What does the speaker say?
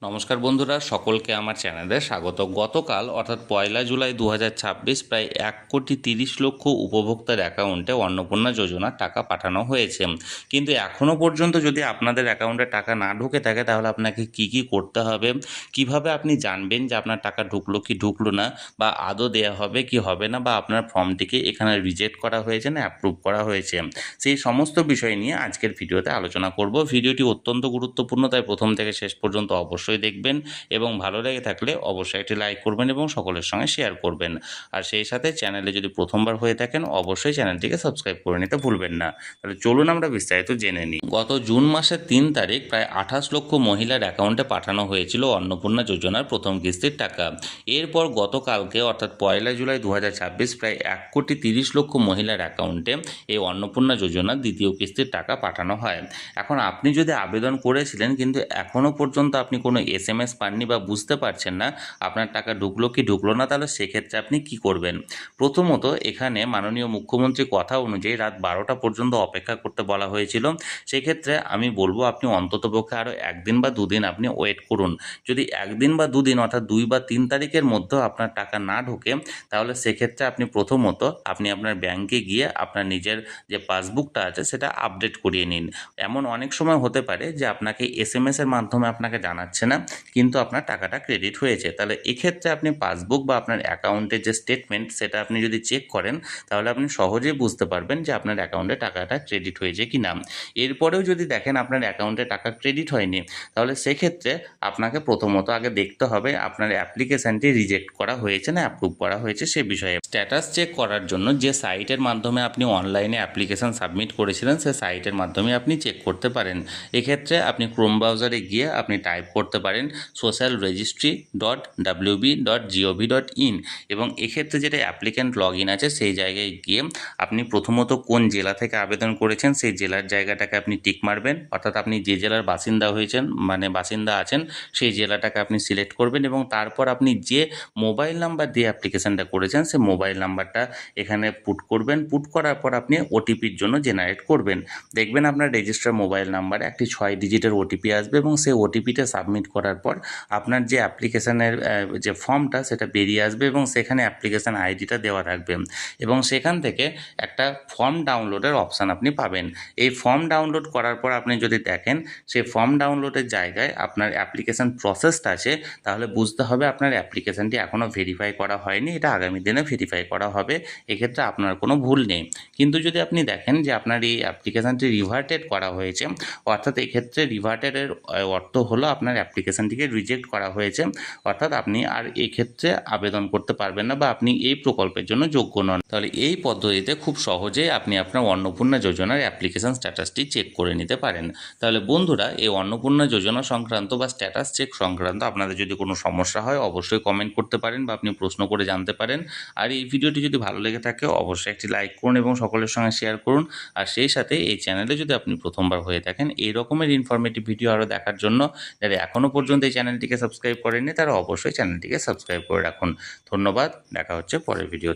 নমস্কার বন্ধুরা, সকলকে আমার চ্যানেলে স্বাগত। গতকাল অর্থাৎ 1 জুলাই 2026 প্রায় 1,30,00,000 উপভোক্তার অ্যাকাউন্টে অন্নপূর্ণা যোজনার টাকা পাঠানো হয়েছে। কিন্তু এখনও পর্যন্ত যদি আপনাদের অ্যাকাউন্টে টাকা না ঢুকে থাকে তাহলে আপনাকে কি করতে হবে, কিভাবে আপনি জানবেন যে আপনার টাকা ঢুকলো কি ঢুকলো না, বা আদৌ দেওয়া হবে কি হবে না, বা আপনার ফর্মটিকে এখানে রিজেক্ট করা হয়েছে না অ্যাপ্রুভ করা হয়েছে, সেই সমস্ত বিষয় নিয়ে আজকের ভিডিওতে আলোচনা করব। ভিডিওটি অত্যন্ত গুরুত্বপূর্ণ, তাই প্রথম থেকে শেষ পর্যন্ত অবশ্যই দেখবেন এবং ভালো লেগে থাকলে অবশ্যই একটি লাইক করবেন এবং সকলের সঙ্গে শেয়ার করবেন। আর সেই সাথে চ্যানেলে যদি প্রথমবার হয়ে থাকেন অবশ্যই চ্যানেলটিকে সাবস্ক্রাইব করে নিতে ভুলবেন না। তাহলে চলুন আমরা বিস্তারিত জেনে নিই। গত জুন মাসের 3 তারিখ প্রায় 28 লক্ষ মহিলার অ্যাকাউন্টে পাঠানো হয়েছিল অন্নপূর্ণা যোজনার প্রথম কিস্তির টাকা। এরপর গতকালকে অর্থাৎ 1 জুলাই 2026 প্রায় 1,30,00,000 মহিলার অ্যাকাউন্টে এই অন্নপূর্ণা যোজনার দ্বিতীয় কিস্তির টাকা পাঠানো হয়। এখন আপনি যদি আবেদন করেছিলেন কিন্তু এখনও পর্যন্ত আপনি কোনো SMS পাননি বা বুঝতে পারছেন না আপনার টাকা ঢুকলো কি ঢুকলো না, তাহলে সেক্ষেত্রে আপনি কি করবেন? প্রথমত এখানে মাননীয় মুখ্যমন্ত্রীর কথা অনুযায়ী রাত 12টা পর্যন্ত অপেক্ষা করতে বলা হয়েছিল। সেক্ষেত্রে আমি বলবো আপনি অন্ততপক্ষে আরও 1 দিন বা 2 দিন আপনি ওয়েট করুন। যদি 1 দিন বা 2 দিন অর্থাৎ 2 বা 3 তারিখের মধ্যেও আপনার টাকা না ঢোকে তাহলে সেক্ষেত্রে আপনি প্রথমত আপনি আপনার ব্যাংকে গিয়ে আপনার নিজের যে পাসবুকটা আছে সেটা আপডেট করিয়ে নিন। এমন অনেক সময় হতে পারে যে আপনাকে SMS-এর মাধ্যমে আপনাকে জানাচ্ছে না কিন্তু আপনার টাকাটা ক্রেডিট হয়েছে। তাহলে এক্ষেত্রে আপনি পাসবুক বা আপনার অ্যাকাউন্টের যে স্টেটমেন্ট সেটা আপনি যদি চেক করেন তাহলে আপনি সহজেই বুঝতে পারবেন যে আপনার অ্যাকাউন্টে টাকাটা ক্রেডিট হয়েছে কি না। এরপরেও যদি দেখেন আপনার অ্যাকাউন্টে টাকা ক্রেডিট হয়নি তাহলে সেক্ষেত্রে আপনাকে প্রথমত আগে দেখতে হবে আপনার অ্যাপ্লিকেশানটি রিজেক্ট করা হয়েছে না অ্যাপ্রুভ করা হয়েছে সে বিষয়ে। স্ট্যাটাস চেক করার জন্য যে সাইটের মাধ্যমে আপনি অনলাইনে অ্যাপ্লিকেশান সাবমিট করেছিলেন সে সাইটের মাধ্যমে আপনি চেক করতে পারেন। এক্ষেত্রে আপনি ক্রোম ব্রাউজারে গিয়ে আপনি টাইপ করতে পারেন socialregistry.wb.gov.in এবং এক্ষেত্রে যেটা অ্যাপ্লিক্যান্ট লগ ইন আছে সেই জায়গায় গিয়ে আপনি প্রথমত কোন জেলা থেকে আবেদন করেছেন সেই জেলার জায়গাটাকে আপনি টিক মারবেন, অর্থাৎ আপনি যে জেলার বাসিন্দা হয়েছেন বাসিন্দা আছেন সেই জেলাটাকে আপনি সিলেক্ট করবেন এবং তারপর আপনি যে মোবাইল নাম্বার দিয়ে অ্যাপ্লিকেশানটা করেছেন সেই মোবাইল নাম্বারটা এখানে পুট করবেন। পুট করার পর আপনি ওটিপির জন্য জেনারেট করবেন। দেখবেন আপনার রেজিস্টার মোবাইল নাম্বারে একটি 6 ডিজিটের ওটিপি আসবে এবং সেই ওটিপিটা সাবমিট করার পর আপনার যে অ্যাপ্লিকেশানের যে ফর্মটা সেটা বেরিয়ে আসবে এবং সেখানে অ্যাপ্লিকেশান আইডিটা দেওয়া থাকবে এবং সেখান থেকে একটা ফর্ম ডাউনলোডের অপশান আপনি পাবেন। এই ফর্ম ডাউনলোড করার পর আপনি যদি দেখেন সেই ফর্ম ডাউনলোডের জায়গায় আপনার অ্যাপ্লিকেশান প্রসেসটা আছে তাহলে বুঝতে হবে আপনার অ্যাপ্লিকেশানটি এখনও ভেরিফাই করা হয়নি, এটা আগামী দিনে ভেরিফাই করা হবে। এক্ষেত্রে আপনার কোনো ভুল নেই। কিন্তু যদি আপনি দেখেন যে আপনার এই অ্যাপ্লিকেশানটি রিভার্টেড করা হয়েছে, অর্থাৎ এক্ষেত্রে রিভার্টেডের অর্থ হলো আপনার অ্যাপ্লিকেশানটিকে রিজেক্ট করা হয়েছে, অর্থাৎ আপনি আর এক্ষেত্রে আবেদন করতে পারবেন না বা আপনি এই প্রকল্পের জন্য যোগ্য নন। তাহলে এই পদ্ধতিতে খুব সহজেই আপনি আপনার অন্নপূর্ণা যোজনার অ্যাপ্লিকেশান স্ট্যাটাসটি চেক করে নিতে পারেন। তাহলে বন্ধুরা এই অন্নপূর্ণা যোজনা সংক্রান্ত বা স্ট্যাটাস চেক সংক্রান্ত আপনাদের যদি কোনো সমস্যা হয় অবশ্যই কমেন্ট করতে পারেন বা আপনি প্রশ্ন করে জানতে পারেন। আর এই ভিডিওটি যদি ভালো লেগে থাকে অবশ্যই একটি লাইক করুন এবং সকলের সঙ্গে শেয়ার করুন। আর সেই সাথে এই চ্যানেলে যদি আপনি প্রথমবার হয়ে থাকেন এই রকমের ইনফরমেটিভ ভিডিও আরও দেখার জন্য যারা এখনও পর্যন্ত এই চ্যানেলটিকে সাবস্ক্রাইব করেননি তারা অবশ্যই চ্যানেলটিকে সাবস্ক্রাইব করে রাখুন। ধন্যবাদ, দেখা হচ্ছে পরের ভিডিওতে।